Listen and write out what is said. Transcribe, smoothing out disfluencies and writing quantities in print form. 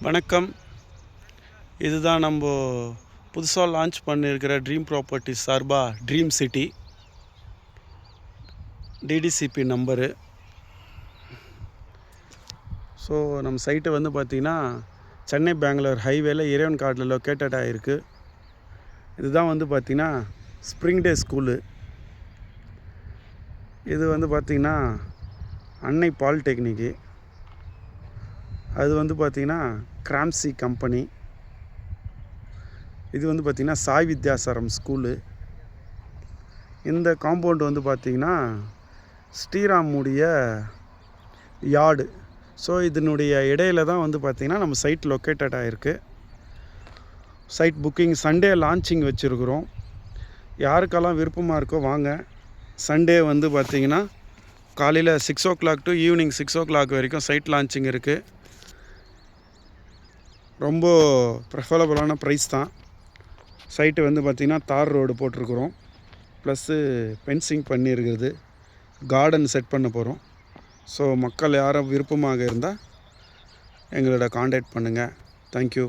வணக்கம். இதுதான் நம்ம புதுசாக லான்ச் பண்ணியிருக்கிற ட்ரீம் ப்ராப்பர்ட்டிஸ் சார்பாக dream city DTCP number. So நம்ம சைட்டு வந்து பார்த்திங்கன்னா சென்னை பெங்களூர் ஹைவேல இறைவன் காட்டில் லொக்கேட்டட் ஆகிருக்கு. இதுதான் வந்து பார்த்திங்கன்னா ஸ்ப்ரிங் டே ஸ்கூலு. இது வந்து பார்த்திங்கன்னா அன்னை பாலிடெக்னிக்கு. அது வந்து பார்த்திங்கன்னா கிராம்சி கம்பெனி. இது வந்து பார்த்திங்கன்னா சாய் வித்யாசாரம் ஸ்கூலு. இந்த காம்பவுண்ட் வந்து பார்த்திங்கன்னா ஸ்ரீராமுடைய யார்டு. ஸோ இதனுடைய இடையில தான் வந்து பார்த்திங்கன்னா நம்ம சைட் லொக்கேட்டட் ஆகிருக்கு. சைட் புக்கிங் சண்டே லான்ச்சிங் வச்சுருக்குறோம். யாருக்கெல்லாம் விருப்பமாக இருக்கோ வாங்க. சண்டே வந்து பார்த்திங்கன்னா காலையில் 6 o'clock டு ஈவினிங் 6 o'clock வரைக்கும் சைட் லான்ச்சிங் இருக்குது. ரொம்ப ப்ரிஃபரபுளான ப்ரைஸ் தான். சைட்டு வந்து பார்த்திங்கன்னா தார் ரோடு போட்டிருக்குறோம், ப்ளஸ்ஸு ஃபென்சிங் பண்ணியிருக்குது, கார்டன் செட் பண்ண போகிறோம். ஸோ மக்கள் யாரும் விருப்பமாக இருந்தால் எங்களோட காண்டாக்ட் பண்ணுங்கள். தேங்க்யூ.